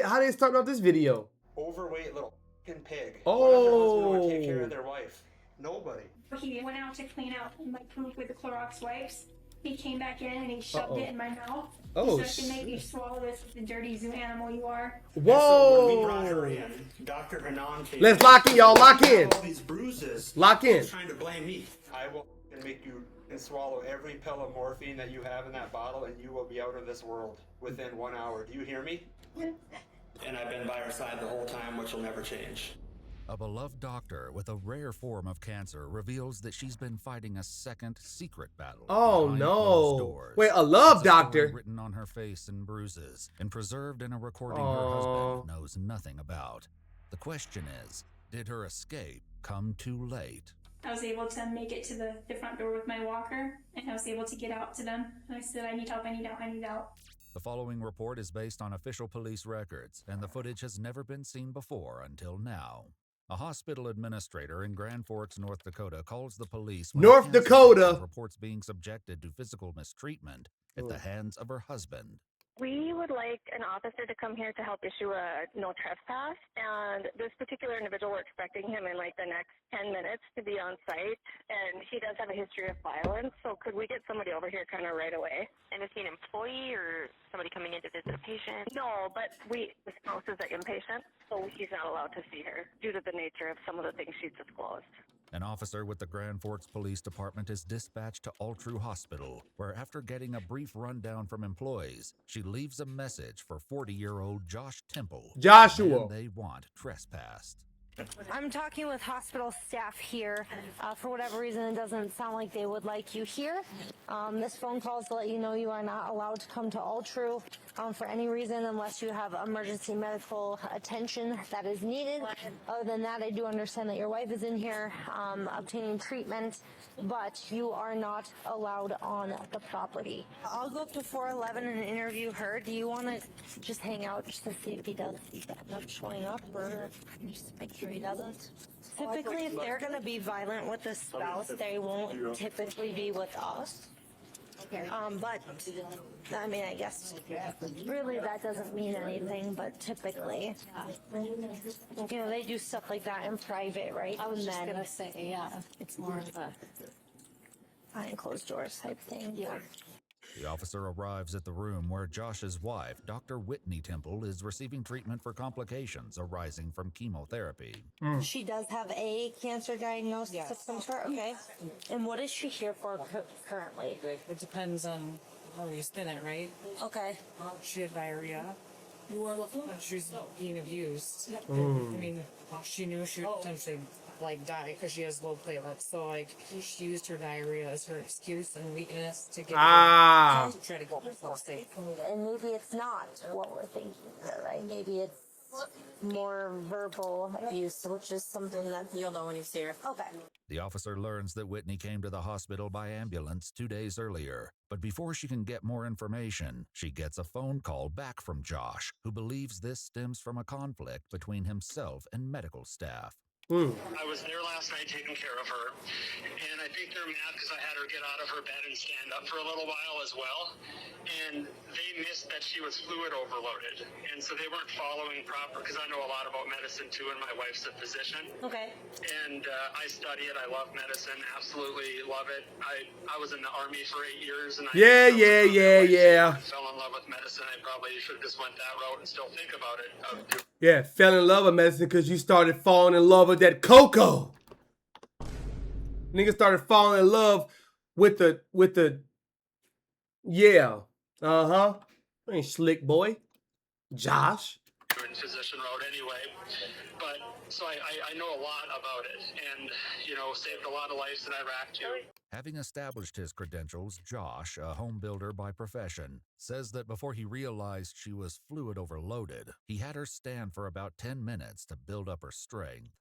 How they starting off this video? Overweight little fucking pig. Oh. What other husband would take care of their wife? Nobody. He went out to clean out my poop with the Clorox wipes. He came back in and he shoved it in my mouth. Oh, he said to make you swallow this, the dirty zoo animal you are. Whoa! So when we brought her in, Dr. Hanan came. Let's lock in, y'all. Lock in. All these bruises. Lock in. He's trying to blame me. I will make you swallow every pill of morphine that you have in that bottle, and you will be out of this world within 1 hour. Do you hear me? And I've been by her side the whole time, which will never change. A beloved doctor with a rare form of cancer reveals that she's been fighting a second secret battle. Oh behind no! closed doors. Wait, a love There's a story doctor. written on her face in bruises and preserved in a recording her husband knows nothing about. The question is, did her escape come too late? I was able to make it to the front door with my walker, and I was able to get out to them. And I said, I need help, I need out, I need out. The following report is based on official police records, and the footage has never been seen before until now. A hospital administrator in Grand Forks, North Dakota, calls the police when North Dakota reports being subjected to physical mistreatment at the hands of her husband. We would like an officer to come here to help issue a no trespass, and this particular individual, we're expecting him in like the next 10 minutes to be on site, and he does have a history of violence, so could we get somebody over here kind of right away? And is he an employee or somebody coming in to visit a patient? No, but the spouse is an inpatient, so he's not allowed to see her due to the nature of some of the things she's disclosed. An officer with the Grand Forks Police Department is dispatched to Altru Hospital, where after getting a brief rundown from employees, she leaves a message for 40-year-old Josh Temple. Joshua. And they want trespassed. I'm talking with hospital staff here. For whatever reason, it doesn't sound like they would like you here. This phone call is to let you know you are not allowed to come to Altru for any reason unless you have emergency medical attention that is needed. Other than that, I do understand that your wife is in here obtaining treatment, but you are not allowed on the property. I'll go up to 411 and interview her. Do you want to just hang out just to see if he does end up showing up, or just make sure he doesn't? Typically, if they're going to be violent with the spouse, they won't typically be with us. But, I mean, I guess really that doesn't mean anything, but typically, you know, they do stuff like that in private, right? I was just going to say, yeah, it's more of a behind closed doors type thing. Yeah. The officer arrives at the room where Josh's wife, Dr. Whitney Temple, is receiving treatment for complications arising from chemotherapy. She does have a cancer diagnosis of some sort, okay. And what is she here for currently? It depends on how you spin it, right? Okay. She had diarrhea. She's being abused. I mean, she knew she would potentially die because she has low platelets. So she used her diarrhea as her excuse and weakness to get to try to get herself safe. And maybe it's not what we're thinking, right? Maybe it's more verbal abuse, which is something that You'll know when you see her. okay. The officer learns that Whitney came to the hospital by ambulance 2 days earlier, but before she can get more information, she gets a phone call back from Josh, who believes this stems from a conflict between himself and medical staff. I was there last night taking care of her, and I think they're mad because I had her get out of her bed and stand up for a little while as well, and they missed that she was fluid overloaded, and so they weren't following proper, because I know a lot about medicine too, and my wife's a physician. Okay. And I study it. I love medicine, absolutely love it. I was in the Army for 8 years, and I fell in love with medicine. I probably should have just went that route and still think about it. Yeah, fell in love with medicine because you started falling in love with that cocoa. Nigga started falling in love with the yeah. Ain't slick boy. Josh. Physician route anyway. But so I know a lot about it, and saved a lot of lives in Iraq too. Having established his credentials, Josh, a home builder by profession, says that before he realized she was fluid overloaded, he had her stand for about 10 minutes to build up her strength.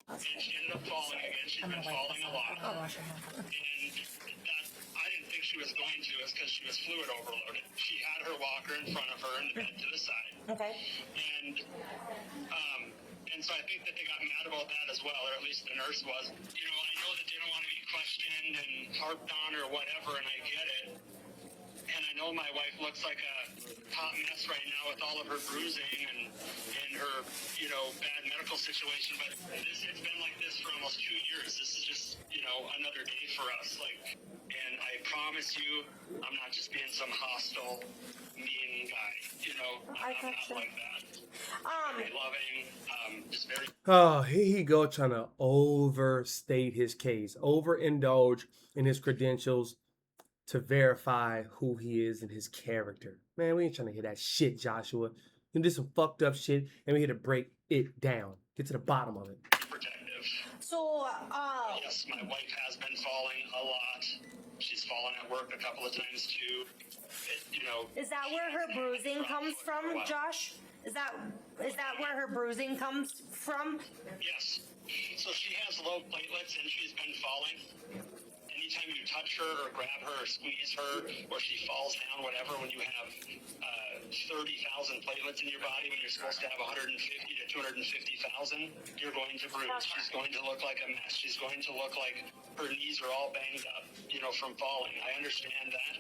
And she ended up falling again. She's been falling a lot. And that, I didn't think she was going to, is because she was fluid overloaded. She had her walker in front of her and the bed to the side. Okay. And so I think that they got mad about that as well, or at least the nurse was. I know that they don't want to be questioned and harped on or whatever, and I get it. And I know my wife looks like a hot mess right now with all of her bruising and her, you know, bad medical situation. But it's been like this for almost 2 years. This is just, you know, another day for us. Like, and I promise you, I'm not just being some hostile, mean guy. You know, I'm not like that. Very loving, just very. Oh, here he go trying to overstate his case, overindulge in his credentials to verify who he is and his character. Man, we ain't trying to hear that shit, Joshua. You did some fucked up shit, and we're here to break it down. Get to the bottom of it. Protective. So, Yes, my wife has been falling a lot. She's fallen at work a couple of times too. You know. is that where her bruising comes from, Josh? Is that where her bruising comes from? Yes. So she has low platelets and she's been falling. Anytime you touch her or grab her or squeeze her or she falls down, whatever, when you have 30,000 platelets in your body when you're supposed to have 150 to 250,000, you're going to bruise. She's going to look like a mess. She's going to look like her knees are all banged up, you know, from falling. I understand that.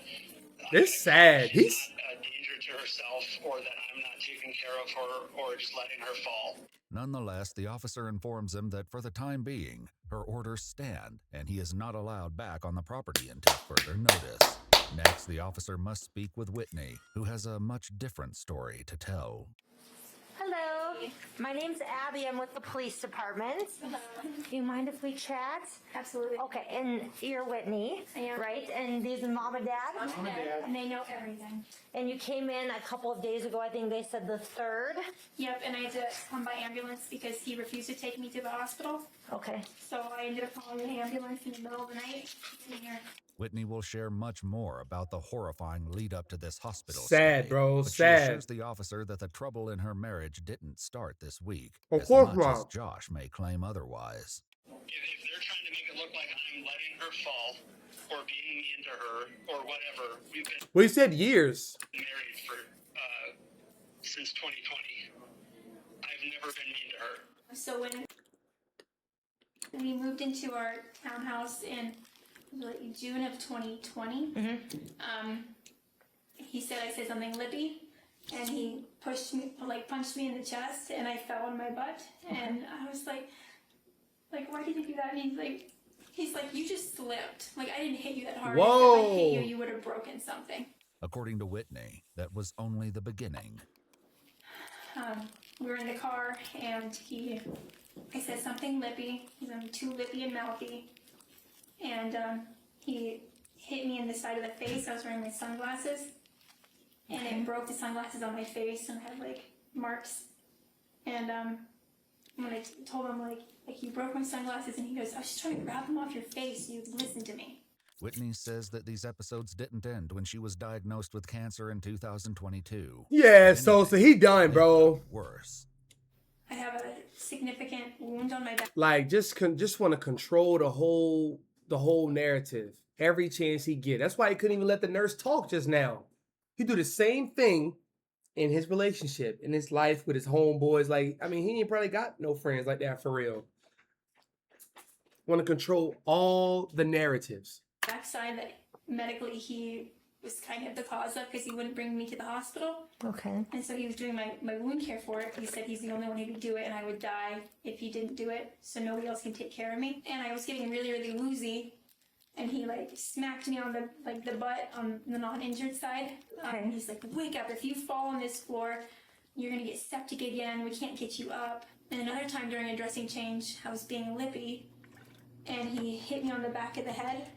It's sad. She's not a danger to herself or that I'm not taking care of her or just letting her fall. Nonetheless, the officer informs him that for the time being, her orders stand and he is not allowed back on the property until further notice. Next, the officer must speak with Whitney, who has a much different story to tell. Hello, my name's Abby. I'm with the police department. Do you mind if we chat? Absolutely. Okay, and you're Whitney, I am. right? And these are mom and dad? Mom and Dad. And they know everything. And you came in a couple of days ago, I think they said the 3rd. Yep, and I had to come by ambulance because he refused to take me to the hospital. Okay. So I ended up calling an ambulance in the middle of the night. And here. Whitney will share much more about the horrifying lead up to this hospital Sad, stay, bro, but sad. she assures the officer that the trouble in her marriage didn't start this week, Of as course much as not. Josh may claim otherwise. If they're trying to make it look like I'm letting her fall or being mean to her or whatever, we've been Well, he said years. married for since 2020. I've never been mean to her. So when we moved into our townhouse in like June of 2020, he said I said something lippy, and he punched me in the chest, and I fell on my butt, and I was like, why did you do that? And he's like, you just slipped. Like, I didn't hit you that hard. Whoa. If I hit you, you would have broken something. According to Whitney, that was only the beginning. We were in the car, and I said something lippy. He's too lippy and mouthy. And he hit me in the side of the face. I was wearing my sunglasses. And it broke the sunglasses on my face, and I had, like, marks. And when I told him, like, you broke my sunglasses, and he goes, I was just trying to grab them off your face. You listen to me. Whitney says that these episodes didn't end when she was diagnosed with cancer in 2022. Yeah, so he done, bro. Worse. I have a significant wound on my back. Like, just want to control the whole narrative every chance he get. That's why he couldn't even let the nurse talk just now. He do the same thing in his relationship, in his life with his homeboys. Like, I mean, he ain't probably got no friends like that for real. Want to control all the narratives. Backside that medically he was kind of the cause of, because he wouldn't bring me to the hospital. Okay. And so he was doing my wound care for it. He said he's the only one who could do it, and I would die if he didn't do it, so nobody else can take care of me. And I was getting really, really woozy, and he smacked me on the butt on the non-injured side. Okay. He's like, wake up, if you fall on this floor, you're gonna get septic again, we can't get you up. And another time during a dressing change, I was being lippy, and he hit me on the back of the head.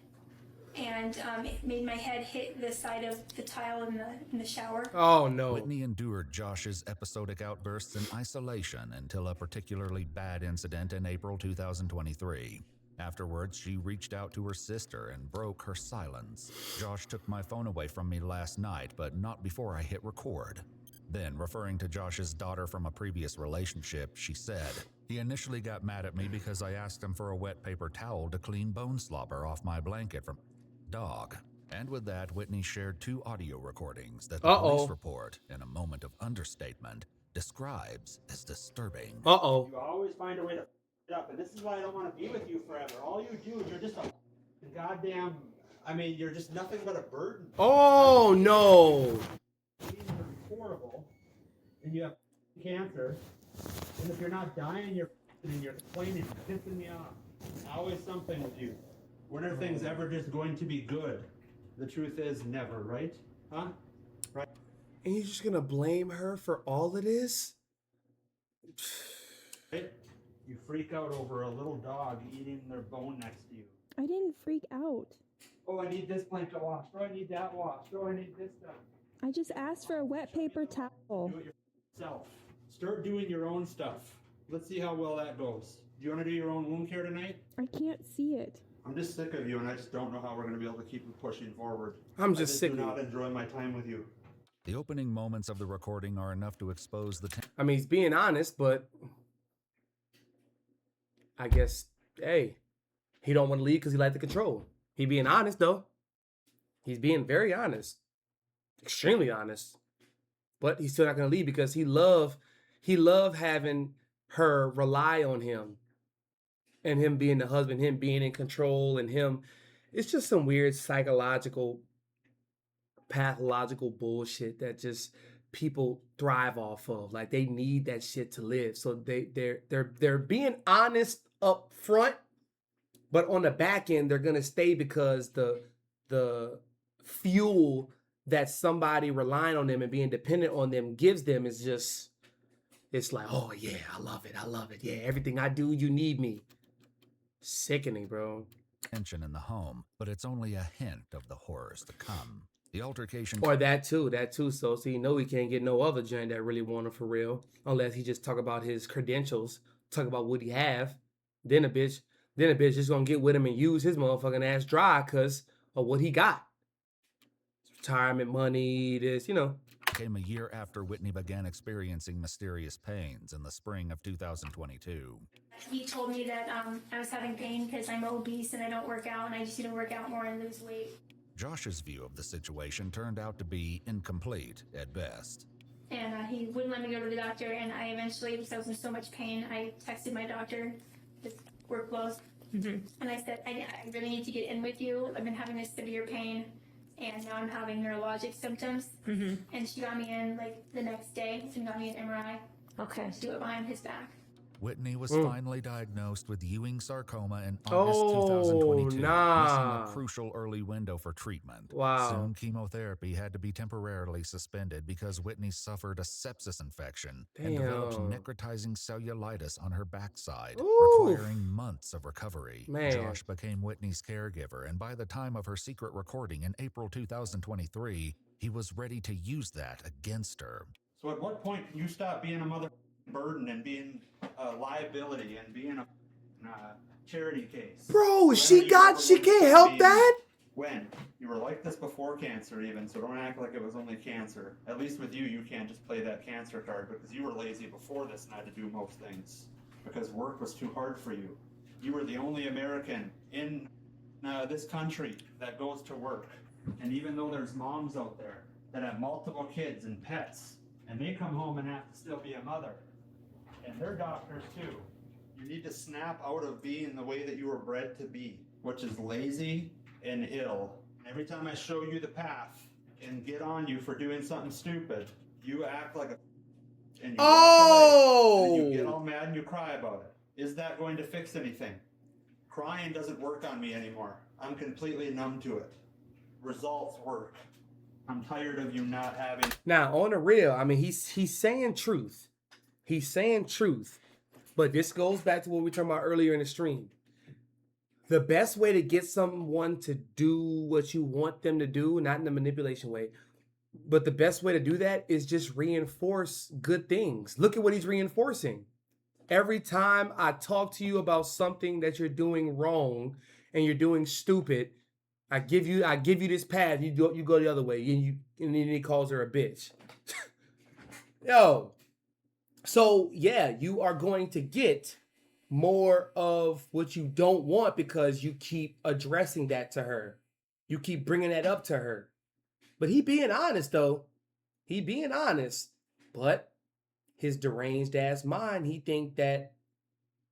And it made my head hit the side of the tile in the shower. Oh, no. Whitney endured Josh's episodic outbursts in isolation until a particularly bad incident in April 2023. Afterwards, she reached out to her sister and broke her silence. Josh took my phone away from me last night, but not before I hit record. Then, referring to Josh's daughter from a previous relationship, she said, he initially got mad at me because I asked him for a wet paper towel to clean bone slobber off my blanket from dog. And with that, Whitney shared 2 audio recordings that the police report, in a moment of understatement, describes as disturbing. You always find a way to f it up, and this is why I don't want to be with you forever. All you do is you're just a goddamn I mean, you're just nothing but a burden. Oh no. You're horrible, and you have cancer. And if you're not dying, you're complaining, pissing me off. Always something with you. When are things ever just going to be good? The truth is never, right? Huh? Right? And you're just gonna blame her for all of this? Right? You freak out over a little dog eating their bone next to you. I didn't freak out. Oh, I need this blanket washed. Oh, I need that washed. Oh, I need this done. I just asked for a wet paper towel. Do it yourself. Start doing your own stuff. Let's see how well that goes. Do you want to do your own wound care tonight? I can't see it. I'm just sick of you, and I just don't know how we're going to be able to keep pushing forward. I'm just sick do of not you. enjoy my time with you. The opening moments of the recording are enough to expose the I mean, he's being honest, but I guess, hey, he don't want to leave because he like the control. He being honest though. He's being very honest, extremely honest. But he's still not gonna leave because he love having her rely on him, and him being the husband, him being in control, and him. It's just some weird psychological, pathological bullshit that just people thrive off of. Like they need that shit to live. So they're being honest up front, but on the back end they're gonna stay because the fuel that somebody relying on them and being dependent on them gives them is just, it's like, oh yeah, I love it. Yeah, everything I do, you need me. Sickening, bro. tension in the home, but it's only a hint of the horrors to come. The altercation Or that too. So he know he can't get no other joint that really want him for real, unless he just talk about his credentials, talk about what he have. Then a bitch just gonna get with him and use his motherfucking ass dry because of what he got. Retirement money, this, came a year after Whitney began experiencing mysterious pains in the spring of 2022. He told me that I was having pain because I'm obese and I don't work out, and I just need to work out more and lose weight. Josh's view of the situation turned out to be incomplete at best. And he wouldn't let me go to the doctor, and I eventually, because I was in so much pain, I texted my doctor, with work clothes, and I said, I really need to get in with you. I've been having this severe pain, and now I'm having neurologic symptoms. And she got me in like the next day and got me an MRI. Okay. To do it behind his back. Whitney was finally diagnosed with Ewing sarcoma in August Oh, 2022, nah. missing a crucial early window for treatment. Wow. Soon, chemotherapy had to be temporarily suspended because Whitney suffered a sepsis infection and developed Damn. necrotizing cellulitis on her backside, Oof. requiring months of recovery. Man. Josh became Whitney's caregiver, and by the time of her secret recording in April 2023, he was ready to use that against her. So at what point can you stop being a mother burden and being a liability and being a charity case? Bro, When she are you ever can't going to help be- that. When? You were like this before cancer even, so don't act like it was only cancer. At least with you can't just play that cancer card because you were lazy before this and had to do most things. Because work was too hard for you. You were the only American in this country that goes to work. And even though there's moms out there that have multiple kids and pets, and they come home and have to still be a mother, and they're doctors too. You need to snap out of being the way that you were bred to be, which is lazy and ill. Every time I show you the path and get on you for doing something stupid, you act like a and you walk away, and you get all mad and you cry about it. Is that going to fix anything? Crying doesn't work on me anymore. I'm completely numb to it. Results work. I'm tired of you not having. Now, on the real, I mean, he's saying truth. He's saying truth. But this goes back to what we were talking about earlier in the stream. The best way to get someone to do what you want them to do, not in the manipulation way, but the best way to do that is just reinforce good things. Look at what he's reinforcing. Every time I talk to you about something that you're doing wrong and you're doing stupid, I give you this path. You go the other way, and then he calls her a bitch. Yo, so yeah, you are going to get more of what you don't want because you keep addressing that to her. You keep bringing that up to her. But he being honest though, But his deranged ass mind, he think that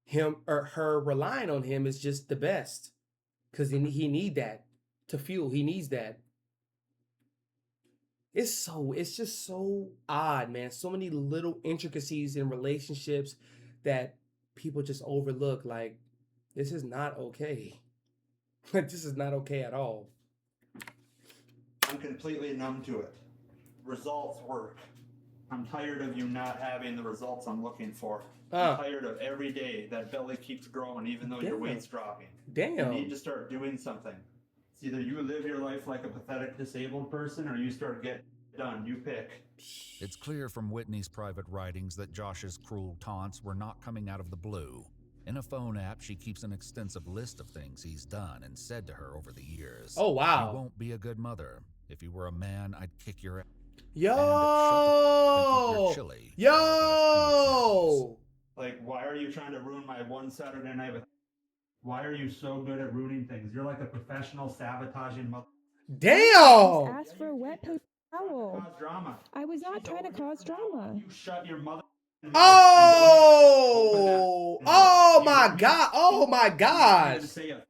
him or her relying on him is just the best, because he need that to fuel. He needs that. It's just so odd, man. So many little intricacies in relationships that people just overlook. Like, this is not okay. This is not okay at all. I'm completely numb to it. Results work. I'm tired of you not having the results I'm looking for. I'm tired of every day that belly keeps growing even though your weight's dropping. Damn. You need to start doing something. It's either you live your life like a pathetic disabled person or you start getting done. You pick. It's clear from Whitney's private writings that Josh's cruel taunts were not coming out of the blue. In a phone app, she keeps an extensive list of things he's done and said to her over the years. Oh, wow. You won't be a good mother. If you were a man, I'd kick your ass. Yo! Chili. Yo! Like, why are you trying to ruin my one Saturday night with... Why are you so good at ruining things? You're like a professional sabotaging mother. Damn! Just ask for a wet paper towel. Cause drama. I was not trying to cause drama. You shut your mother... Oh! Oh my god! Oh my gosh! Say a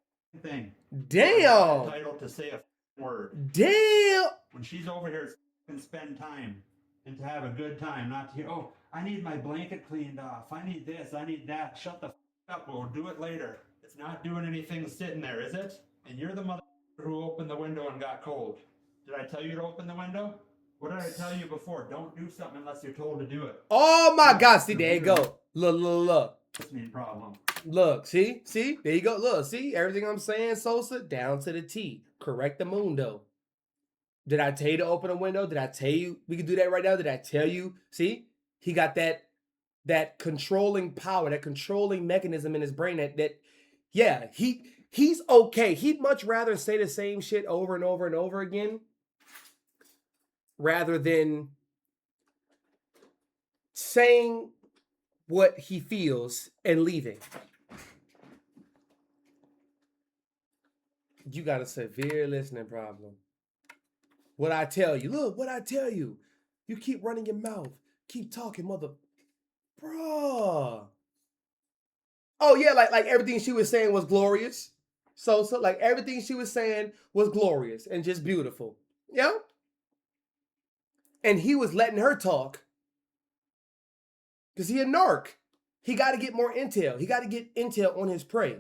thing. Damn! Entitled to say a word. Damn! When she's over here and spend time and to have a good time, not to hear, oh, I need my blanket cleaned off. I need this. I need that. Shut the up. We'll do it later. It's not doing anything sitting there, is it? And you're the mother who opened the window and got cold. Did I tell you to open the window? What did I tell you before? Don't do something unless you're told to do it. Oh my god! See, there you go. Look. Listening problem. Look, see? There you go. Look, see? Everything I'm saying, Sosa, down to the T. Correct the mundo. Did I tell you to open a window? Did I tell you we could do that right now? Did I tell you? See? He got that controlling power, that controlling mechanism in his brain that yeah, he's okay. He'd much rather say the same shit over and over and over again rather than saying what he feels and leaving. You got a severe listening problem. What I tell you, look, what I tell you. You keep running your mouth. Keep talking, mother. Bruh. Oh, yeah, like everything she was saying was glorious. So, like everything she was saying was glorious and just beautiful. Yeah? And he was letting her talk. Because he a narc. He got to get more intel. He got to get intel on his prey.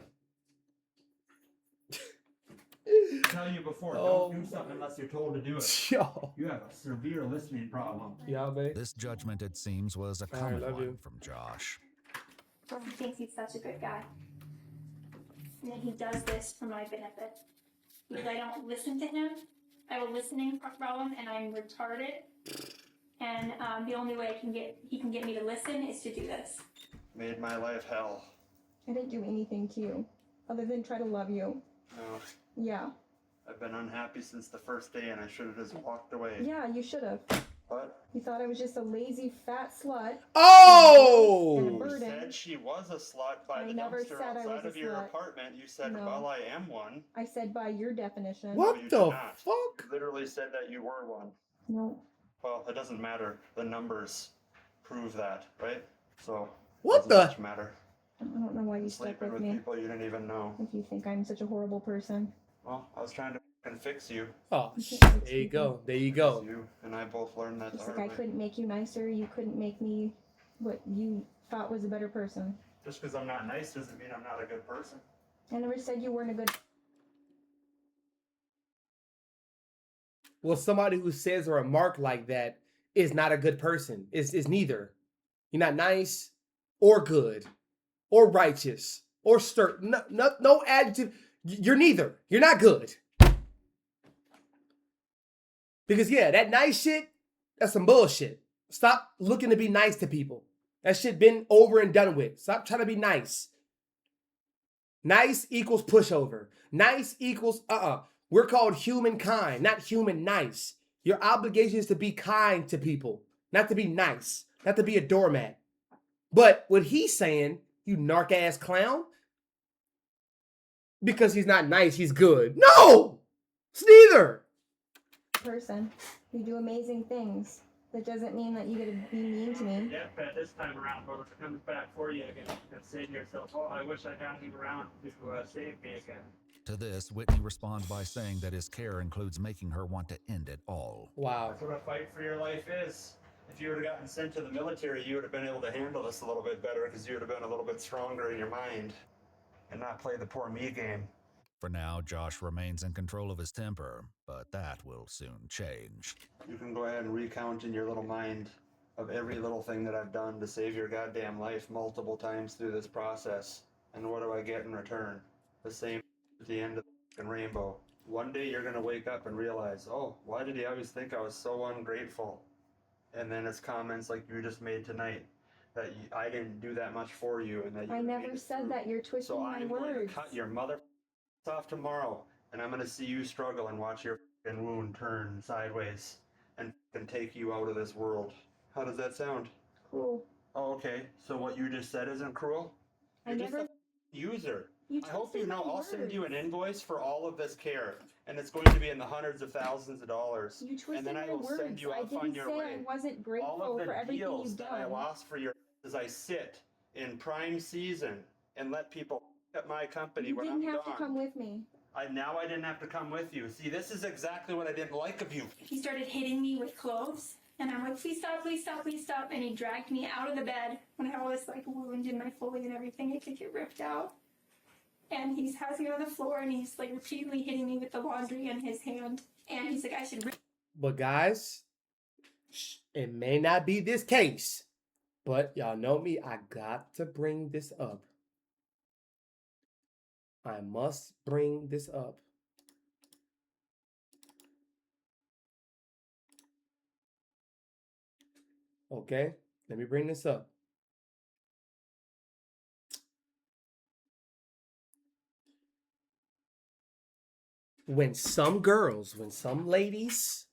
Tell you before, don't do something unless you're told to do it. Yo. You have a severe listening problem. Yeah, babe. This judgment, it seems, was a common one from Josh. He thinks he's such a good guy. And then he does this for my benefit. Because I don't listen to him. I have a listening problem and I'm retarded. And the only way he can get me to listen is to do this. Made my life hell. I didn't do anything to you other than try to love you. No. Yeah. I've been unhappy since the first day and I should have just walked away. Yeah, you should have. What? You thought I was just a lazy fat slut. Oh! And a You burden. said she was a slut by I the never dumpster said I was outside a of your slut. apartment. You said, No. well, I am one. I said by your definition. What you the did not. fuck? You literally said that you were one. No. Well, it doesn't matter. The numbers prove that, right? So, What doesn't the? much matter. I don't know why you stuck Sleeping with with me. people you didn't even know. If you think I'm such a horrible person. Well, I was trying to fix you. Oh, You can't fix there you people. go. There you go. You and I both learned that the Just hard like I way. couldn't make you nicer, you couldn't make me what you thought was a better person. Just because I'm not nice doesn't mean I'm not a good person. I never said you weren't a good. Well, somebody who says a remark like that is not a good person. Is neither. You're not nice or good or righteous or no adjective. You're neither. You're not good. Because yeah, that nice shit, that's some bullshit. Stop looking to be nice to people. That shit been over and done with. Stop trying to be nice. Nice equals pushover. Nice equals We're called humankind, not human nice. Your obligation is to be kind to people, not to be nice, not to be a doormat. But what he's saying, you narc ass clown, because he's not nice, he's good. No! It's neither. Person. You do amazing things. That doesn't mean that you get to be mean to me. Yeah, but this time around, but if it comes back for you again, you can say to yourself, oh, I wish I had him around to save me again. To this, Whitney responds by saying that his care includes making her want to end it all. Wow. That's what a fight for your life is. If you would have gotten sent to the military, you would have been able to handle this a little bit better because you would have been a little bit stronger in your mind and not play the poor me game. For now, Josh remains in control of his temper, but that will soon change. You can go ahead and recount in your little mind of every little thing that I've done to save your goddamn life multiple times through this process. And what do I get in return? The same at the end of the rainbow. One day you're going to wake up and realize, oh, why did he always think I was so ungrateful? And then it's comments like you just made tonight that I didn't do that much for you, and that you I never said that. You're twisting so my I'm going to words. cut your mother off tomorrow, and I'm going to see you struggle and watch your wound turn sideways and take you out of this world. How does that sound? Cool. Oh, okay. So what you just said isn't cruel? You're just a user. I hope you know I'll send you an invoice for all of this care, and it's going to be in the hundreds of thousands of dollars. You twisted and then I my will words. send you I off on didn't your say way. I wasn't grateful All of the for everything deals you've that I done. lost for your as I sit in prime season and let people at my company You when didn't I'm have gone. to come with me. I didn't have to come with you. See, this is exactly what I didn't like of you. He started hitting me with clothes, and I'm like, please stop, please stop, please stop. And he dragged me out of the bed when I had all this like wound in my Foley and everything. It could get ripped out. And he has me on the floor, and he's like repeatedly hitting me with the laundry in his hand. And he's like, I should rip. But guys, it may not be this case, but y'all know me. I got to bring this up. I must bring this up. Okay, let me bring this up. When some girls, when some ladies,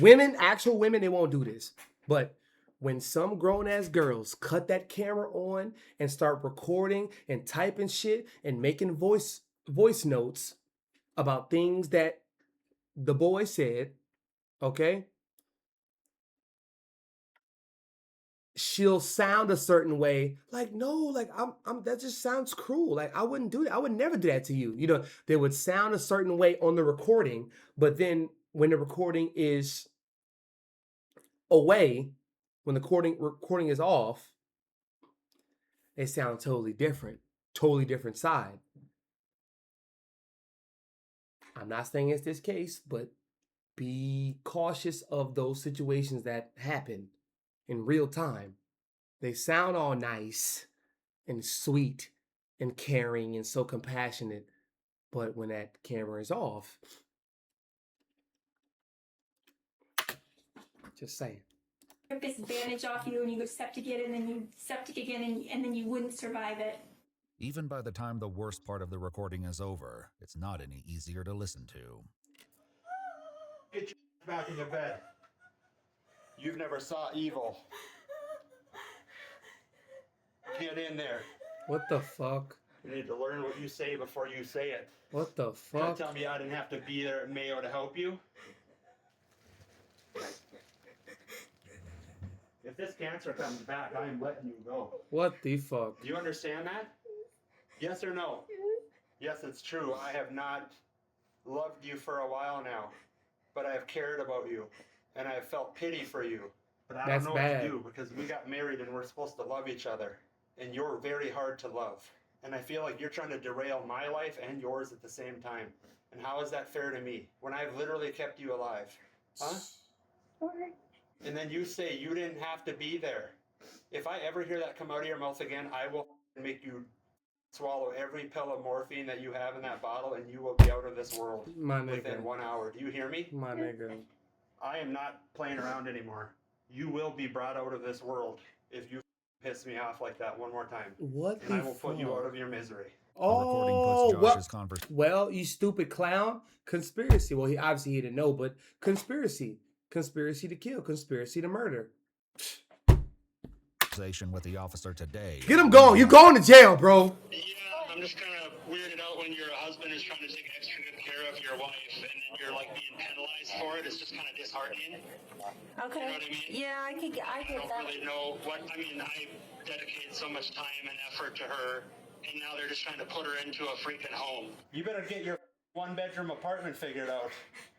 women, actual women, they won't do this. But when some grown-ass girls cut that camera on and start recording and typing shit and making voice notes about things that the boy said, okay? She'll sound a certain way, like, no, like I'm that just sounds cruel. Like, I wouldn't do that. I would never do that to you. You know, they would sound a certain way on the recording, but then when the recording is away, when the recording is off, they sound totally different side. I'm not saying it's this case, but be cautious of those situations that happen in real time. They sound all nice and sweet and caring and so compassionate, but when that camera is off, just saying. Rip this bandage off you, and you go septic it, and then you septic again, and then you wouldn't survive it. Even by the time the worst part of the recording is over, it's not any easier to listen to. Get your back in the bed. You've never saw evil. Get in there. What the fuck? You need to learn what you say before you say it. What the You're fuck? tell me I didn't have to be there at Mayo to help you? If this cancer comes back, I'm letting you go. What the fuck? Do you understand that? Yes or no? Yes, it's true. I have not loved you for a while now, but I have cared about you, and I have felt pity for you. But I That's don't know bad. what to do because we got married and we're supposed to love each other, and you're very hard to love. And I feel like you're trying to derail my life and yours at the same time. And how is that fair to me when I've literally kept you alive? Huh? And then you say you didn't have to be there. If I ever hear that come out of your mouth again, I will make you swallow every pill of morphine that you have in that bottle, and you will be out of this world My within nigga. 1 hour. Do you hear me? My nigga. I am not playing around anymore. You will be brought out of this world if you piss me off like that one more time. What And the I will put you fuck? out of your misery. Oh, recording puts Josh's well, you stupid clown. Conspiracy. Well, he obviously he didn't know, but conspiracy. Conspiracy to kill. Conspiracy to murder. With the officer today. Get him going. You going to jail, bro. Yeah, I'm just kind of weirded out when your husband is trying to take extra good care of your wife, and then you're like being penalized for it. It's just kind of disheartening. Okay. You know what I mean? Yeah, I get I don't that. really know what, I mean, I dedicated so much time and effort to her, and now they're just trying to put her into a freaking home. You better get your 1-bedroom apartment figured out,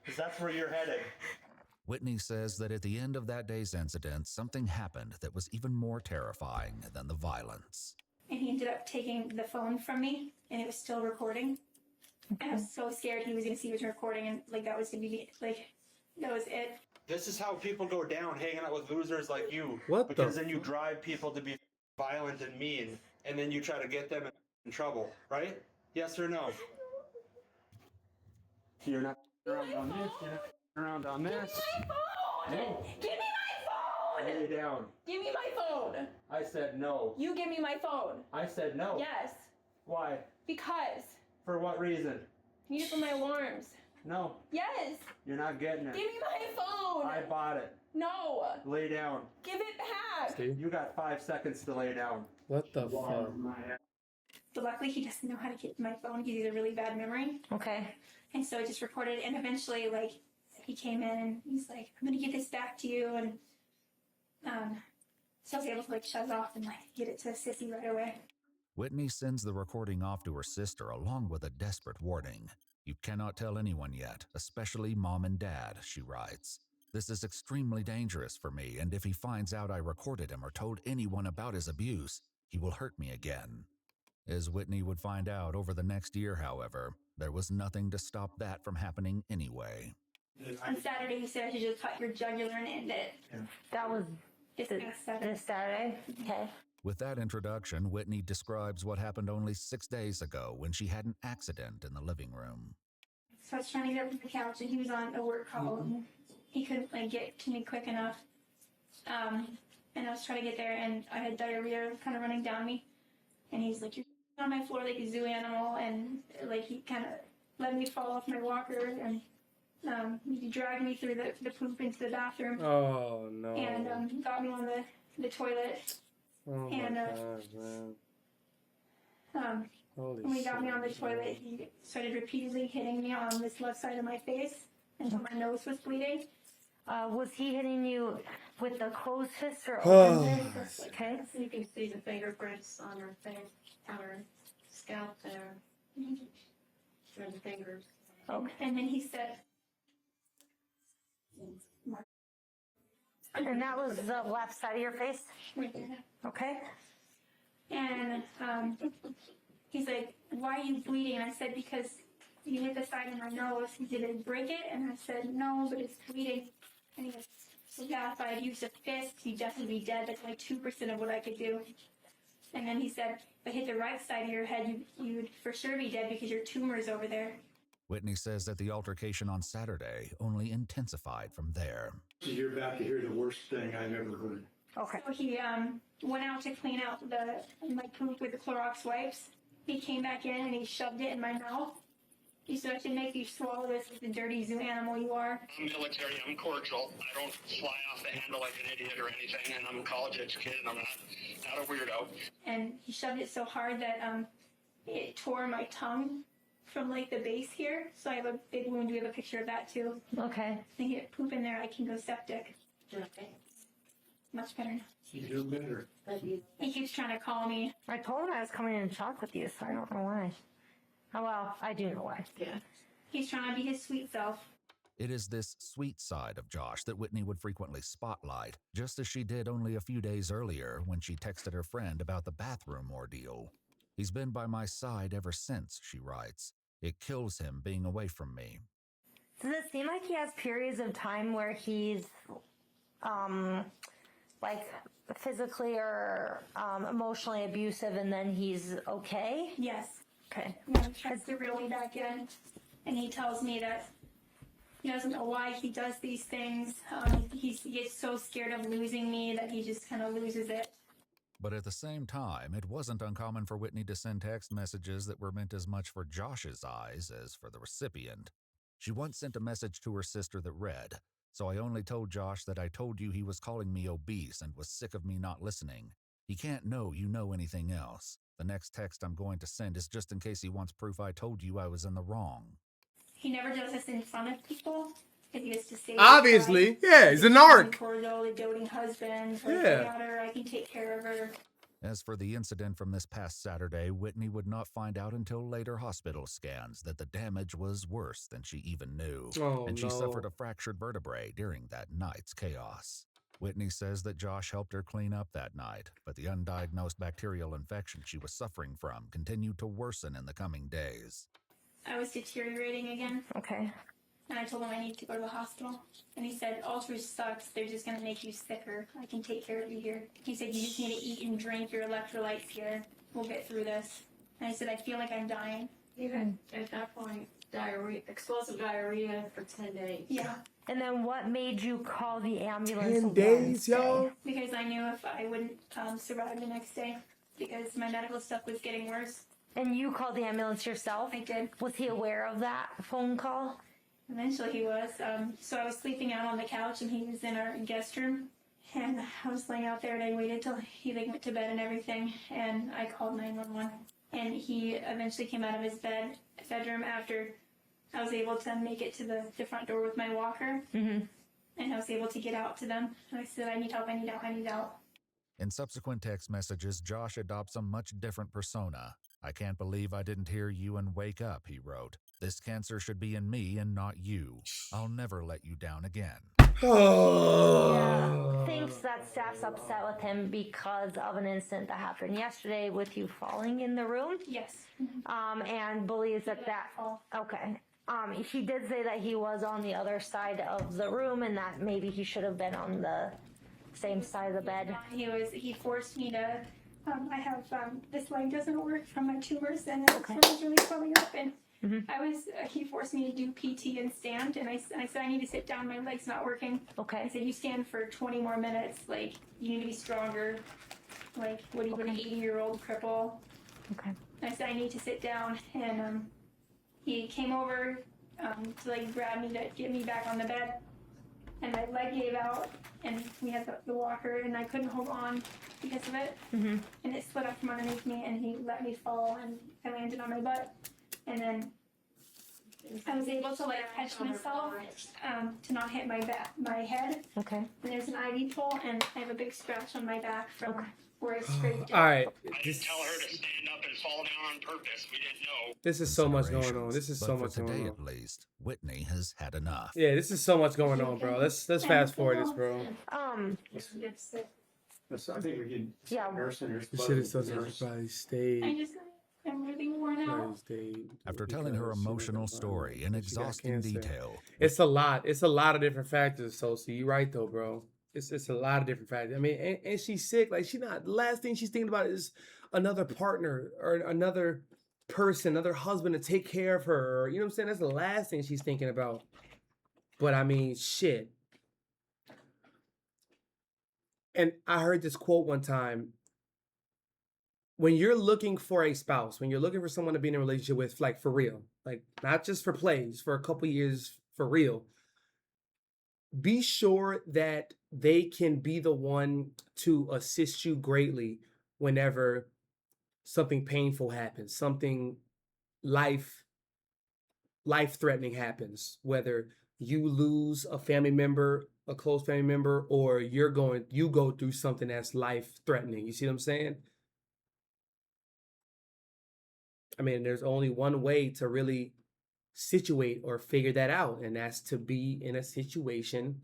because that's where you're headed. Whitney says that at the end of that day's incident, something happened that was even more terrifying than the violence. And he ended up taking the phone from me, and it was still recording. And I was so scared he was going to see it was recording, and like that was going to be like that was it. This is how people go down, hanging out with losers like you. What the Because then you drive people to be violent and mean, and then you try to get them in trouble, right? Yes or no? You're not around on this. You're not around on this. Give me my phone! No. Give me my phone! Lay down. Give me my phone! I said no. You give me my phone. I said no. Yes. Why? Because. For what reason? Need it for my alarms. No. Yes. You're not getting it. Give me my phone. I bought it. No. Lay down. Give it back. Steve? You got 5 seconds to lay down. What the fuck? But luckily he doesn't know how to get my phone because he has a really bad memory. Okay. And so I just recorded it, and eventually, like, he came in and he's like, I'm gonna get this back to you, and so I was able to like shut it off and like get it to Sissy right away. Whitney sends the recording off to her sister along with a desperate warning. You cannot tell anyone yet, especially mom and dad, she writes. This is extremely dangerous for me, and if he finds out I recorded him or told anyone about his abuse, he will hurt me again. As Whitney would find out over the next year, however, there was nothing to stop that from happening anyway. On Saturday, he said I should just cut your jugular and end it. That was This past Saturday. this Saturday. Okay. With that introduction, Whitney describes what happened only 6 days ago when she had an accident in the living room. So I was trying to get up from the couch, and he was on a work call, and he couldn't like get to me quick enough. And I was trying to get there, and I had diarrhea kind of running down me. And he's like, "You're on my floor like a zoo animal," and like he kind of let me fall off my walker, and he dragged me through the poop into the bathroom, Oh no. and got me on the toilet. Oh my and god, man. Holy when he got me shit, on the toilet, man. he started repeatedly hitting me on this left side of my face until my nose was bleeding. Was he hitting you with the closed fist or open fist? Okay. So you can see the fingerprints on her face, on her scalp there, through the fingers. Okay. And then he said, And that was the left side of your face? right there. Okay. And he's like, "Why are you bleeding?" And I said, "Because you hit the side of my nose." Did it break it? And I said, "No, but it's bleeding." And he goes, "Yeah, if I had used a fist, you'd definitely be dead. That's like 2% of what I could do." And then he said, "If I hit the right side of your head, you'd for sure be dead because your tumor's over there." Whitney says that the altercation on Saturday only intensified from there. You're about to hear the worst thing I've ever heard. Okay. So he went out to clean out my poop with the Clorox wipes. He came back in and he shoved it in my mouth. He said, "I should make you swallow this like the dirty zoo animal you are." I'm military, I'm cordial. I don't fly off the handle like an idiot or anything, and I'm college educated, I'm not a weirdo. And he shoved it so hard that it tore my tongue from like the base here. So I have a big wound. We have a picture of that too. Okay. If I get poop in there, I can go septic. Okay. Much better now. You do better. He keeps trying to call me. I told him I was coming in to talk with you, so I don't know why. Oh, well, I do know why. Yeah. He's trying to be his sweet self. It is this sweet side of Josh that Whitney would frequently spotlight, just as she did only a few days earlier when she texted her friend about the bathroom ordeal. He's been by my side ever since, she writes. It kills him being away from me. Does it seem like he has periods of time where he's, like, physically or emotionally abusive and then he's okay? Yes. Okay. Yeah, he tries to reel me back in. And he tells me that he doesn't know why he does these things. He gets so scared of losing me that he just kind of loses it. But at the same time, it wasn't uncommon for Whitney to send text messages that were meant as much for Josh's eyes as for the recipient. She once sent a message to her sister that read, "So I only told Josh that I told you he was calling me obese and was sick of me not listening. He can't know you know anything else. The next text I'm going to send is just in case he wants proof I told you I was in the wrong." He never does this in front of people. If he has to say, Obviously, yeah, he's a narc. Cordial, the doting husband. Or Yeah. daughter, I can take care of her. As for the incident from this past Saturday, Whitney would not find out until later hospital scans that the damage was worse than she even knew, and she suffered a fractured vertebrae during that night's chaos. Whitney says that Josh helped her clean up that night, but the undiagnosed bacterial infection she was suffering from continued to worsen in the coming days. I was deteriorating again. Okay. And I told him I need to go to the hospital. And he said, Ultra sucks. They're just going to make you sicker. I can take care of you here. He said, you just need to eat and drink your electrolytes here. We'll get through this. And I said, I feel like I'm dying. Even at that point, diarrhea, explosive diarrhea for 10 days. Yeah. And then what made you call the ambulance? 10 days, y'all. Because I knew if I wouldn't survive the next day. Because my medical stuff was getting worse. And you called the ambulance yourself? I did. Was he aware of that phone call? Eventually he was. So I was sleeping out on the couch and he was in our guest room. And I was laying out there and I waited till he went to bed and everything. And I called 911. And he eventually came out of his bedroom after I was able to make it to the front door with my walker. Mm-hmm. And I was able to get out to them. And I said, I need help, I need help, I need help. In subsequent text messages, Josh adopts a much different persona. I can't believe I didn't hear you and wake up, he wrote. This cancer should be in me and not you. I'll never let you down again. Yeah, thinks that staff's upset with him because of an incident that happened yesterday with you falling in the room. Yes. And believes that okay. He did say that he was on the other side of the room and that maybe he should have been on the same side of the bed. He forced me to, I have, this leg doesn't work from my tumors and it's really swelling up and he forced me to do PT and stand and I said, I need to sit down, my leg's not working. Okay. I said, you stand for 20 more minutes, like, you need to be stronger. Like, what are you, an 80-year-old cripple? Okay. I said, I need to sit down and, he came over, to like grab me to get me back on the bed. And my leg gave out, and we had the walker, and I couldn't hold on because of it. Mm-hmm. And it slid up from underneath me, and he let me fall, and I landed on my butt. And then I was able to like catch myself to not hit my head. Okay. And there's an IV pole, and I have a big scratch on my back from where I scraped it. All right. I didn't tell her to stand up and fall down on purpose. We didn't know. This is so much going on. This is so much going on. Today, at least, Whitney has had enough. Yeah, this is so much going on, bro. Let's fast forward this, bro. But I think we can nursing her. This shit is so probably stayed. I'm really worn out. After telling her emotional story in exhausting detail, it's a lot. It's a lot of different factors. So, you're right though, bro. It's a lot of different factors. I mean, and she's sick. Like she not. The last thing she's thinking about is another partner or another person, another husband to take care of her. Or, you know what I'm saying? That's the last thing she's thinking about. But I mean, shit. And I heard this quote one time. When you're looking for a spouse, when you're looking for someone to be in a relationship with, like for real, like not just for plays, for a couple years, for real, be sure that they can be the one to assist you greatly whenever something painful happens, something life-threatening happens, whether you lose a family member, a close family member, or you go through something that's life-threatening. You see what I'm saying? I mean, there's only one way to really situate or figure that out, and that's to be in a situation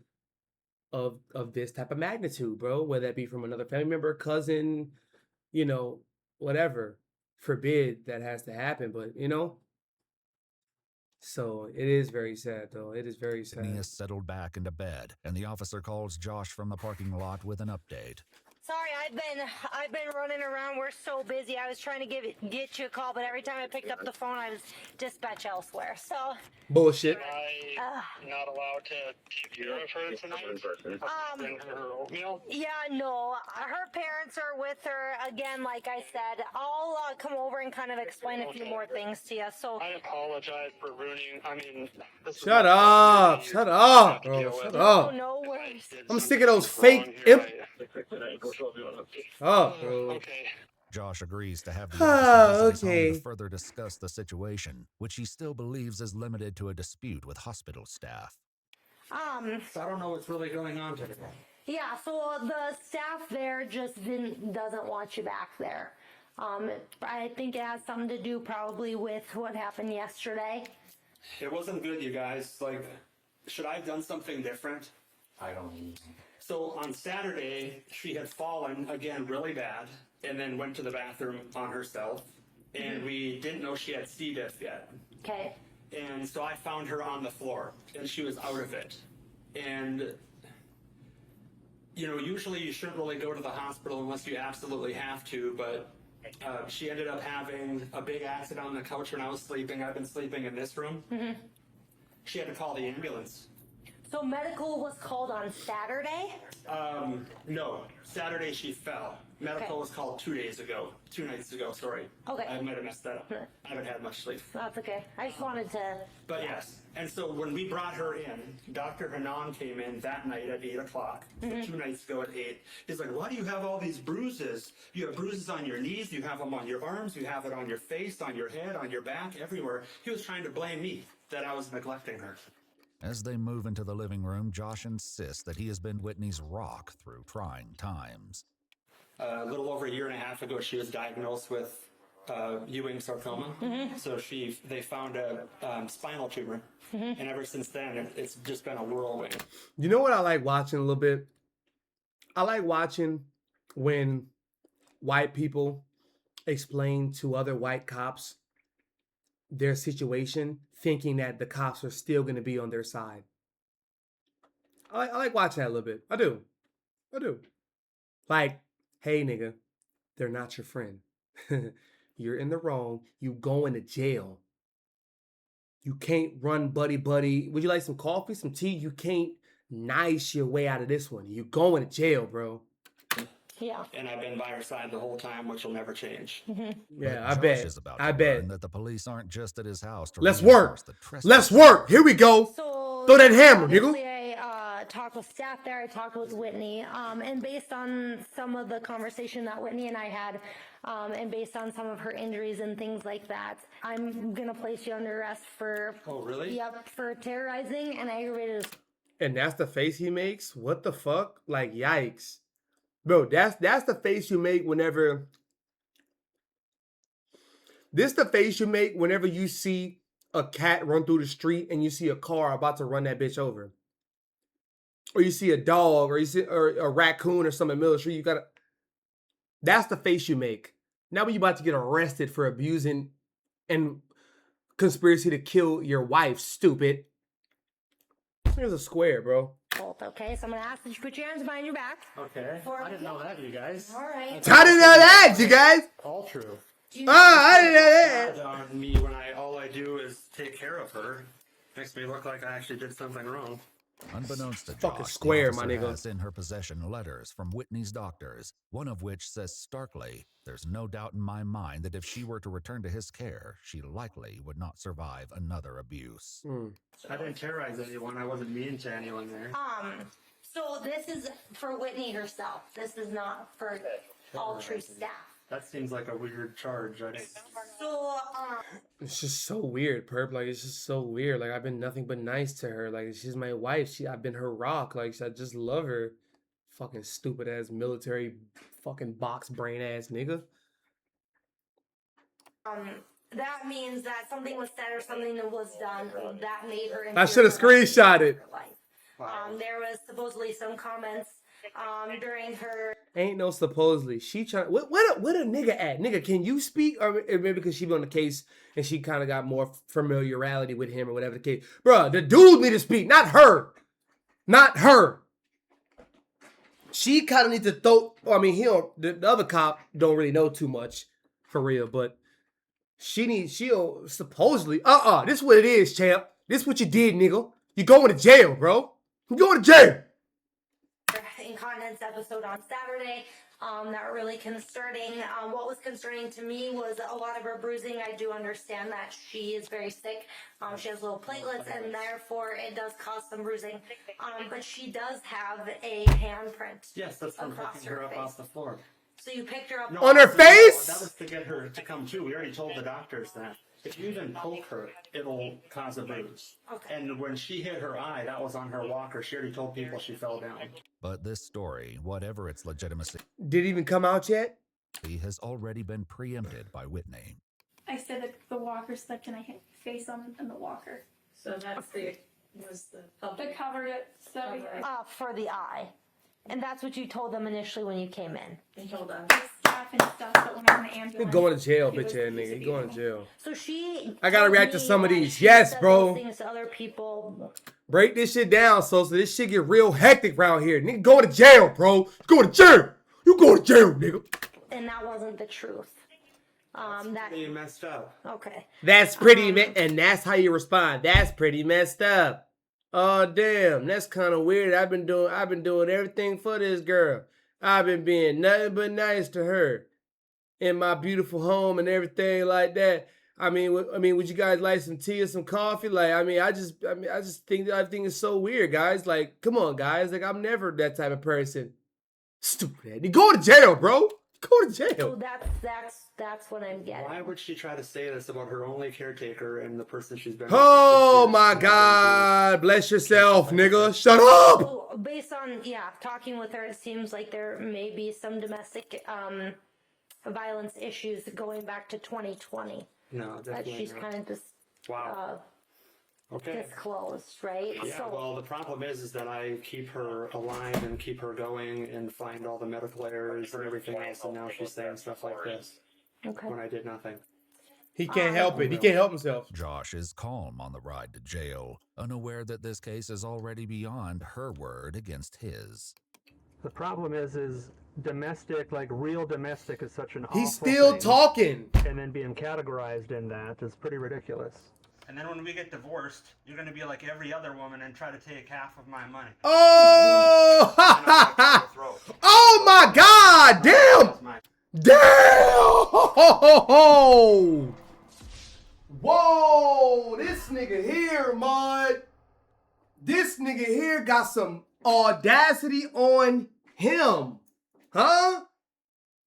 of this type of magnitude, bro. Whether that be from another family member, cousin, whatever. Forbid that has to happen, but So it is very sad, though. It is very sad. Whitney has settled back into bed, and the officer calls Josh from the parking lot with an update. Sorry, I've been running around. We're so busy. I was trying to get you a call, but every time I picked up the phone, I was dispatched elsewhere. So bullshit. I'm not allowed to take care of her tonight. Bring her oatmeal. Yeah, no. Her parents are with her again. Like I said, I'll come over and kind of explain a few more things to you. So I apologize for ruining. I mean, shut up, bro. Shut up. No worries. I'm sick of those fake imp. Oh, bro. Okay. Josh agrees to have the officer visit his home to further discuss the situation, which he still believes is limited to a dispute with hospital staff. So I don't know what's really going on today. Yeah, so the staff there just doesn't want you back there. I think it has something to do probably with what happened yesterday. It wasn't good, you guys. Like, should I have done something different? I don't know. So on Saturday, she had fallen again really bad and then went to the bathroom on herself. And we didn't know she had C. diff yet. Okay. And so I found her on the floor and she was out of it. And, you know, usually you shouldn't really go to the hospital unless you absolutely have to, but she ended up having a big accident on the couch when I was sleeping. I've been sleeping in this room. She had to call the ambulance. So medical was called on Saturday? No. Saturday she fell. Medical was called 2 nights ago, sorry. Okay. I might have messed that up. I haven't had much sleep. That's okay. I just wanted to... But yes, and so when we brought her in, Dr. Hanan came in that night at 8 o'clock, so 2 nights ago at 8. He's like, why do you have all these bruises? You have bruises on your knees, you have them on your arms, you have it on your face, on your head, on your back, everywhere. He was trying to blame me that I was neglecting her. As they move into the living room, Josh insists that he has been Whitney's rock through trying times. A little over a year and a half ago, she was diagnosed with Ewing sarcoma. So they found a spinal tumor, and ever since then, it's just been a whirlwind. You know what I like watching a little bit? I like watching when white people explain to other white cops their situation, thinking that the cops are still going to be on their side. I like watching that a little bit. I do. Like, hey, nigga, they're not your friend. You're in the wrong. You going to jail. You can't run buddy. Would you like some coffee, some tea? You can't nice your way out of this one. You going to jail, bro. Yeah. And I've been by her side the whole time, which will never change. Yeah, But I bet. Josh is about to I bet. learn that the police aren't just at his house to Let's reinforce work. the trespass. Let's work. Here we go. So, Throw that hammer, obviously nigga. I talked with staff there, I talked with Whitney, and based on some of the conversation that Whitney and I had, and based on some of her injuries and things like that, I'm gonna place you under arrest for... Oh, really? Yep, for terrorizing and aggravated... And that's the face he makes? What the fuck? Like, yikes. Bro, that's the face you make whenever... This the face you make whenever you see a cat run through the street and you see a car about to run that bitch over. Or you see a dog, or you see or a raccoon or something in the middle of the street. You gotta... That's the face you make. Now when you about to get arrested for abusing and conspiracy to kill your wife, stupid. Here's a square, bro. Okay, so I'm gonna ask that you put your hands behind your back. Okay. I didn't know that, you guys. All right. I didn't know that, you guys. All true. I didn't know that. On me when all I do is take care of her. Makes me look like I actually did something wrong. Unbeknownst to Fucking Josh, square, the my officer nigga. has in her possession letters from Whitney's doctors, one of which says starkly, there's no doubt in my mind that if she were to return to his care, she likely would not survive another abuse. I didn't terrorize anyone. I wasn't mean to anyone there. So this is for Whitney herself. This is not for all true staff. That seems like a weird charge. So, It's just so weird, Perp. Like, it's just so weird. Like, I've been nothing but nice to her. Like, she's my wife. I've been her rock. Like, I just love her. Fucking stupid ass military fucking box brain ass nigga. that means that something was said or something that was done that made her... I should have screenshotted. There was supposedly some comments during her... Ain't no supposedly. She trying. What a nigga at? Nigga, can you speak? Or maybe because she been on the case and she kind of got more familiarity with him or whatever the case. Bruh, the dude need to speak, not her. Not her. She kind of needs to throw. I mean, the other cop don't really know too much for real, but she'll supposedly. This is what it is, champ. This is what you did, nigga. You going to jail, bro. You going to jail. Incontinence episode on Saturday that were really concerning. What was concerning to me was a lot of her bruising. I do understand that she is very sick. She has little platelets and therefore it does cause some bruising. But she does have a handprint. Yes, that's from picking her up off the floor. So you picked her up on her face? That was to get her to come to. We already told the doctors that. If you even poke her, it'll cause a bruise. Okay. And when she hit her eye, that was on her walker. She already told people she fell down. But this story, whatever its legitimacy, Did it even come out yet? has already been preempted by Whitney. I said that the walker slipped and I hit my face on the walker. So that's was the The covered it. So For the eye. And that's what you told them initially when you came in. they told us. staff and stuff, but when I'm in the ambulance. You're going to jail, he bitch was- ass he nigga. should You be going able- to jail. So she. I gotta told react to me some of that these. she Yes, said bro. those things to other people. Break this shit down, so this shit get real hectic around here. Nigga, go to jail, bro. Go to jail. You go to jail, nigga. And that wasn't the truth. You messed up. Okay. That's pretty, and that's how you respond. That's pretty messed up. Oh damn, that's kind of weird. I've been doing everything for this girl. I've been being nothing but nice to her in my beautiful home and everything like that. I mean, would you guys like some tea or some coffee? Like, I just think that everything is so weird, guys. Like, come on, guys. Like, I'm never that type of person. Stupid. Go to jail, bro. Go to So jail. that's what I'm getting. Why would she try to say this about her only caretaker and the person she's been with Oh for 6 years? my God. Bless yourself, nigga. Shut up. So based on talking with her, it seems like there may be some domestic violence issues going back to 2020 No, that definitely she's not. kind of just Wow. Okay. disclosed, right? Yeah, So well, the problem is that I keep her alive and keep her going and find all the medical errors and everything else, and now she's saying stuff like this okay. when I did nothing. He can't help it. He can't help himself. Josh is calm on the ride to jail, unaware that this case is already beyond her word against his. The problem is domestic, like real domestic, is such an awful He's still thing. talking. And then being categorized in that is pretty ridiculous. And then when we get divorced, you're going to be like every other woman and try to take half of my money. Oh! Oh my God! Damn! Damn! Whoa! This nigga here, mud. This nigga here got some audacity on him. Huh?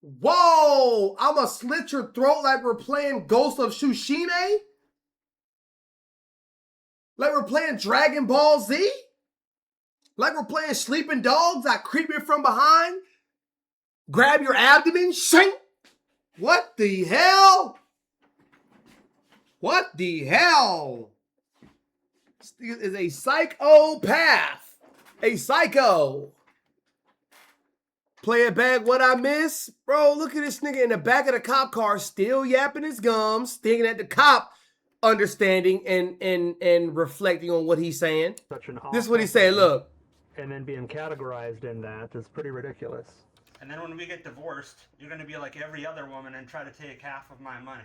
Whoa! I'ma slit your throat like we're playing Ghost of Tsushima? Like we're playing Dragon Ball Z? Like we're playing Sleeping Dogs? I creep you from behind, grab your abdomen, shink. What the hell? What the hell? This is a psychopath. A psycho. Play it back, what I miss? Bro, look at this nigga in the back of the cop car still yapping his gums, thinking at the cop understanding and reflecting on what he's saying. Such an This is what awful he said, thing. look. And then being categorized in that is pretty ridiculous. And then when we get divorced, you're going to be like every other woman and try to take half of my money.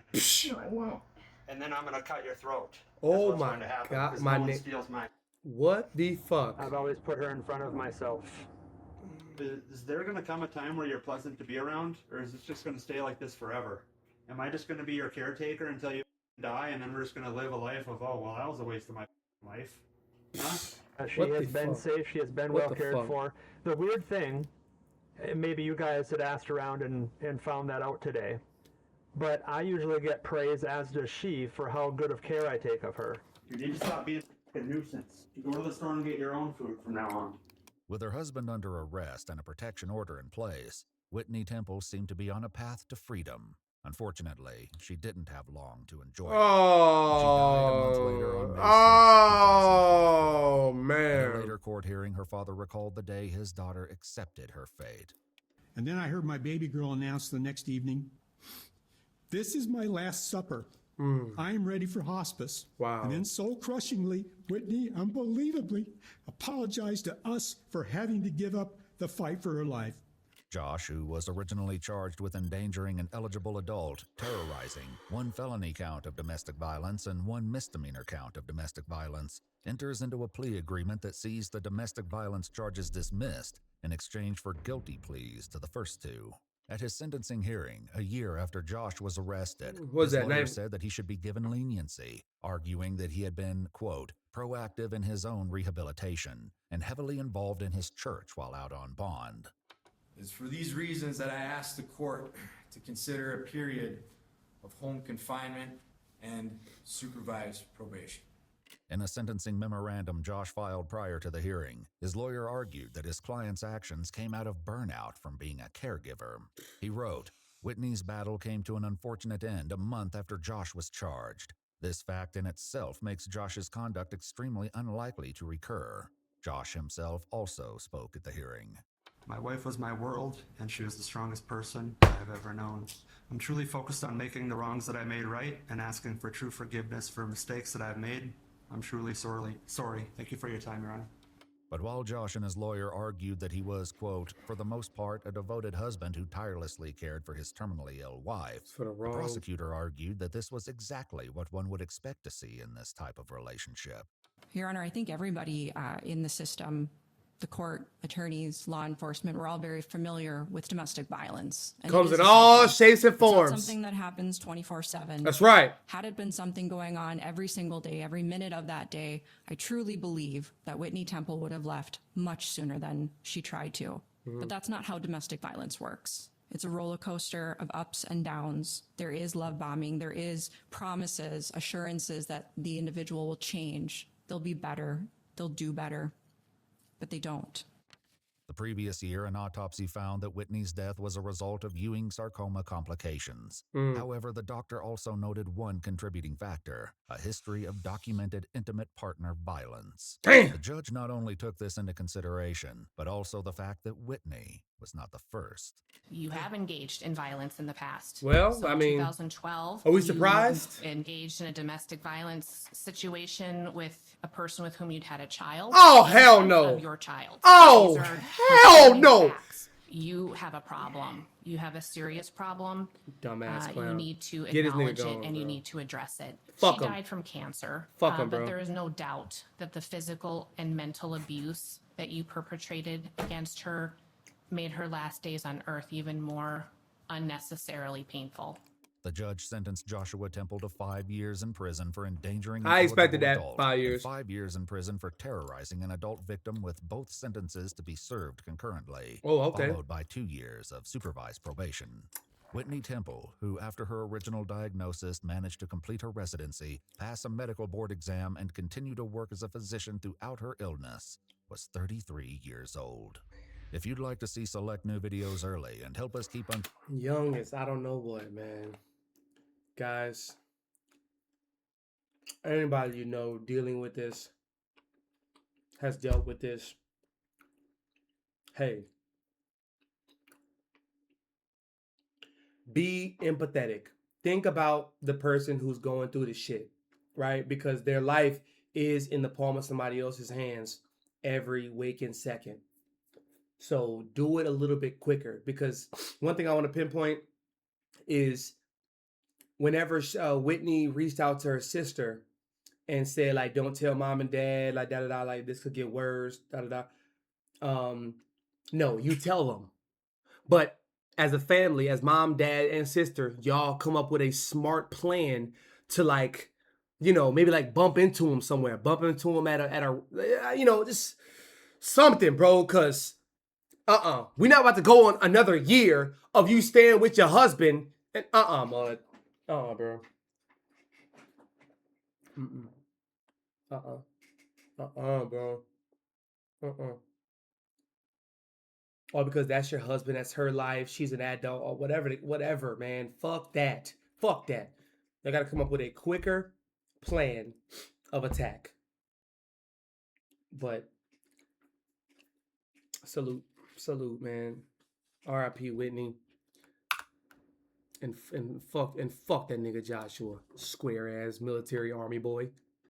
And then I'm going to cut your throat. Oh That's what's my going to happen, God, 'cause my no one nigga. steals my... What the fuck? I've always put her in front of myself. Is there going to come a time where you're pleasant to be around, or is it just going to stay like this forever? Am I just going to be your caretaker until you die, and then we're just going to live a life of, oh, well, that was a waste of my life? Huh? She What has the been fuck? safe. She has been What well the cared fuck? for. The weird thing, maybe you guys had asked around and found that out today, but I usually get praise, as does she, for how good of care I take of her. You need to stop being a nuisance. You go to the store and get your own food from now on. With her husband under arrest and a protection order in place, Whitney Temple seemed to be on a path to freedom. Unfortunately, she didn't have long to enjoy it. She died a month later on May 6, 2014. In a man. later court hearing, her father recalled the day his daughter accepted her fate. And then I heard my baby girl announce the next evening, "This is my last supper. I am ready for hospice." Wow. And then so crushingly, Whitney unbelievably apologized to us for having to give up the fight for her life. Josh, who was originally charged with endangering an eligible adult, terrorizing, 1 felony count of domestic violence and 1 misdemeanor count of domestic violence, enters into a plea agreement that sees the domestic violence charges dismissed in exchange for guilty pleas to the first 2. At his sentencing hearing, a year after Josh was arrested, Was his that lawyer name? said that he should be given leniency, arguing that he had been, quote, proactive in his own rehabilitation and heavily involved in his church while out on bond. It's for these reasons that I ask the court to consider a period of home confinement and supervised probation. In a sentencing memorandum Josh filed prior to the hearing, his lawyer argued that his client's actions came out of burnout from being a caregiver. He wrote, "Whitney's battle came to an unfortunate end a month after Josh was charged. This fact in itself makes Josh's conduct extremely unlikely to recur." Josh himself also spoke at the hearing. My wife was my world, and she was the strongest person I've ever known. I'm truly focused on making the wrongs that I made right and asking for true forgiveness for mistakes that I've made. I'm truly sorry. Thank you for your time, Your Honor. But while Josh and his lawyer argued that he was, quote, for the most part, a devoted husband who tirelessly cared for his terminally ill wife, the prosecutor argued that this was exactly what one would expect to see in this type of relationship. Your Honor, I think everybody in the system, the court, attorneys, law enforcement, we're all very familiar with domestic violence. And comes in all shapes and forms. It's not something that happens 24/7. That's right. Had it been something going on every single day, every minute of that day, I truly believe that Whitney Temple would have left much sooner than she tried to. But that's not how domestic violence works. It's a roller coaster of ups and downs. There is love bombing. There is promises, assurances that the individual will change. They'll be better. They'll do better. But they don't. The previous year, an autopsy found that Whitney's death was a result of Ewing sarcoma complications. However, the doctor also noted one contributing factor, a history of documented intimate partner violence. Damn. The judge not only took this into consideration, but also the fact that Whitney was not the first. You have engaged in violence in the past. Well, So I in mean, 2012, are we you surprised? engaged in a domestic violence situation with a person with whom you'd had a child. Oh, in hell front no. Of your child. Oh, These are hell concerning no. facts. You have a problem. You have a serious problem. Dumbass You clown. need to Get his nigga acknowledge it going, and you bro. need to address it. Fuck She him. died from cancer. Fuck him, bro. But there is no doubt that the physical and mental abuse that you perpetrated against her made her last days on earth even more unnecessarily painful. The judge sentenced Joshua Temple to 5 years in prison for endangering I an expected eligible that, adult, 5 and years. 5 years in prison for terrorizing an adult victim, with both sentences to be served concurrently. Oh, okay. Followed by 2 years of supervised probation. Whitney Temple, who after her original diagnosis managed to complete her residency, pass a medical board exam, and continue to work as a physician throughout her illness, was 33 years old. If you'd like to see select new videos early and help us keep on Young as I don't know what, man. Guys, anybody you know dealing with this, has dealt with this, hey, be empathetic. Think about the person who's going through the shit, right? Because their life is in the palm of somebody else's hands every waking second. So do it a little bit quicker, because one thing I want to pinpoint is whenever Whitney reached out to her sister and said, like, don't tell mom and dad, like, da-da-da, like, this could get worse, da-da-da. No, you tell them. But as a family, as mom, dad, and sister, y'all come up with a smart plan to, like, you know, maybe, like, bump into him somewhere. Bump into him at a you know, just something, bro, because we're not about to go on another year of you staying with your husband and mud. Bro. Bro. Or because that's your husband, that's her life, she's an adult, or whatever, man. Fuck that. Fuck that. They gotta come up with a quicker plan of attack. But salute, man. R.I.P. Whitney. And fuck that nigga Joshua, square ass military army boy.